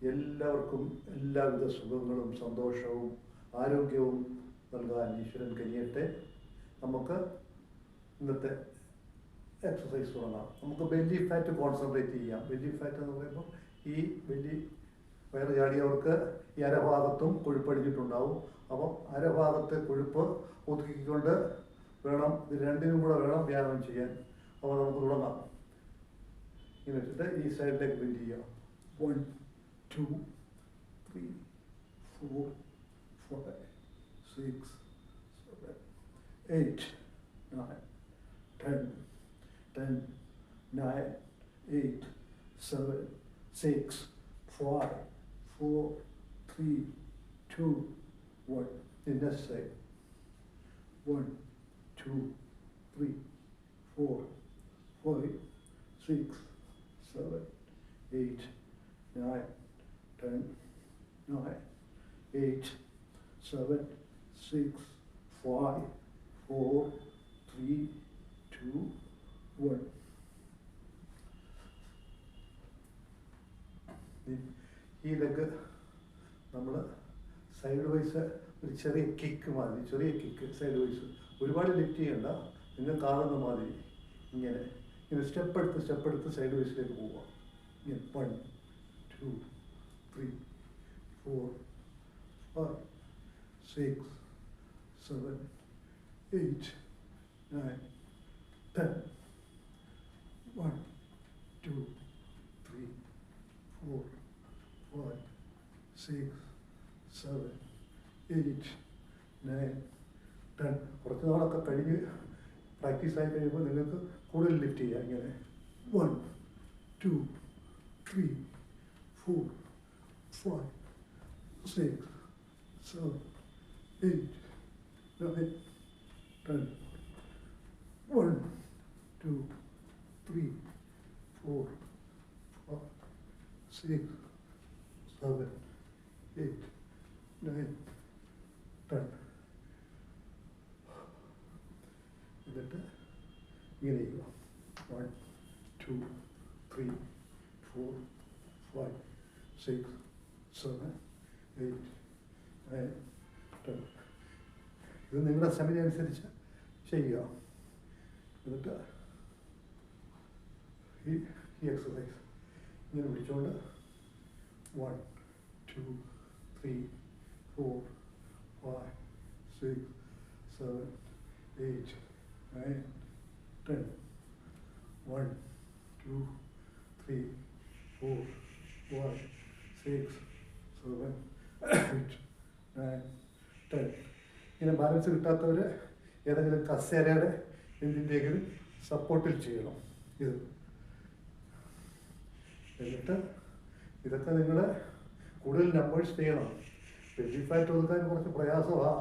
എല്ലാവർക്കും എല്ലാവിധ സുഖങ്ങളും സന്തോഷവും ആരോഗ്യവും നൽകാൻ ഈശ്വരൻ കനിയട്ടെ. നമുക്ക് ഇന്നത്തെ എക്സസൈസ് തുടങ്ങാം. നമുക്ക് ബെല്ലി ഫാറ്റ് കോൺസെൻട്രേറ്റ് ചെയ്യാം. ബെല്ലി ഫാറ്റ് എന്ന് പറയുമ്പോൾ ഈ ബെല്ലി വയറ് ചാടിയവർക്ക് ഈ അരഭാഗത്തും കൊഴുപ്പടിഞ്ഞിട്ടുണ്ടാവും. അപ്പം അരഭാഗത്തെ കൊഴുപ്പ് ഒതുക്കിക്കൊണ്ട് വേണം, ഇത് രണ്ടിനും കൂടെ വേണം വ്യായാമം ചെയ്യാൻ. അപ്പോൾ നമുക്ക് തുടങ്ങാം. ഇങ്ങനെ വെച്ചിട്ട് ഈ സൈഡിലേക്ക് ബെൻഡ് ചെയ്യാം. 1 2 3 4 5 6 7 8 9 10 10 9 8 7 6 5 4 3 2 1. The next side. 1 2 3 4 5 6 7 8 9 10 9 8 7 6 5 4 3 2 1. ഈ ലെഗ് നമ്മൾ സൈഡ് വൈസ് ഒരു ചെറിയ കിക്ക് മാതിരി, ചെറിയ കിക്ക് സൈഡ് വൈസ്, ഒരുപാട് ലിഫ്റ്റ് ചെയ്യണ്ട, നിങ്ങൾക്കാകുന്ന മാതിരി ഇങ്ങനെ സ്റ്റെപ്പ് എടുത്ത് സൈഡ് വൈസിലേക്ക് പോവുക. ഇങ്ങനെ 1 2 3 4 5 6 7 8 9 10 1 2 3 4 5 6 7 8 9 10. കുറച്ച് നാളൊക്കെ കഴിഞ്ഞ് പ്രാക്ടീസായി കഴിയുമ്പോൾ നിങ്ങൾക്ക് കൂടുതൽ ലിഫ്റ്റ് ചെയ്യാം. ഇങ്ങനെ 1 2 3 4 5 6 7 8 9 10 1 2 3 4 5 6 7 8 9 10. എന്നിട്ട് ഇങ്ങനെ ചെയ്യുക. 1 2 3 4 5 6 7 8 9 10. ഇത് നിങ്ങളുടെ സമയം അനുസരിച്ച് ചെയ്യുക. എന്നിട്ട് ഈ എക്സസൈസ് ഇങ്ങനെ പിടിച്ചുകൊണ്ട് 1 2 3 4 5 6 7 8 9 10. 1 2 3 4 5 6 7 8 9 10. ഇങ്ങനെ ബാലൻസ് കിട്ടാത്തവർ ഏതെങ്കിലും കസേരയുടെ എന്തിൻ്റെയെങ്കിലും സപ്പോർട്ടിൽ ചെയ്യണം ഇത്. എന്നിട്ട് ഇതൊക്കെ നിങ്ങൾ കൂടുതൽ നമ്പേഴ്സ് ചെയ്യണം. ബെല്ലി ഫാറ്റ് ഒതുക്കാൻ കുറച്ച് പ്രയാസമാണ്.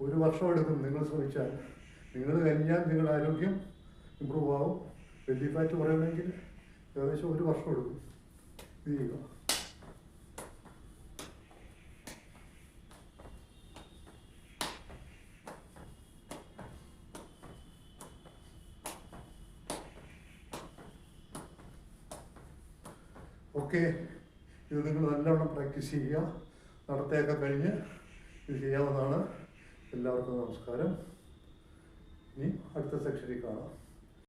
1 വർഷം എടുക്കും നിങ്ങൾ ശ്രമിച്ചാൽ. നിങ്ങൾ കഴിഞ്ഞാൽ നിങ്ങളുടെ ആരോഗ്യം ഇമ്പ്രൂവ് ആവും. ബെല്ലി ഫാറ്റ് കുറയണമെങ്കിൽ ഏകദേശം 1 വർഷം എടുക്കും. ഇത് ചെയ്യുക. ഓക്കെ, ഇത് നിങ്ങൾ നല്ലവണ്ണം പ്രാക്ടീസ് ചെയ്യുക. നടത്തയൊക്കെ കഴിഞ്ഞ് ഇത് ചെയ്യാവുന്നതാണ്. എല്ലാവർക്കും നമസ്കാരം. ഇനി അടുത്ത സെക്ഷനിൽ കാണാം.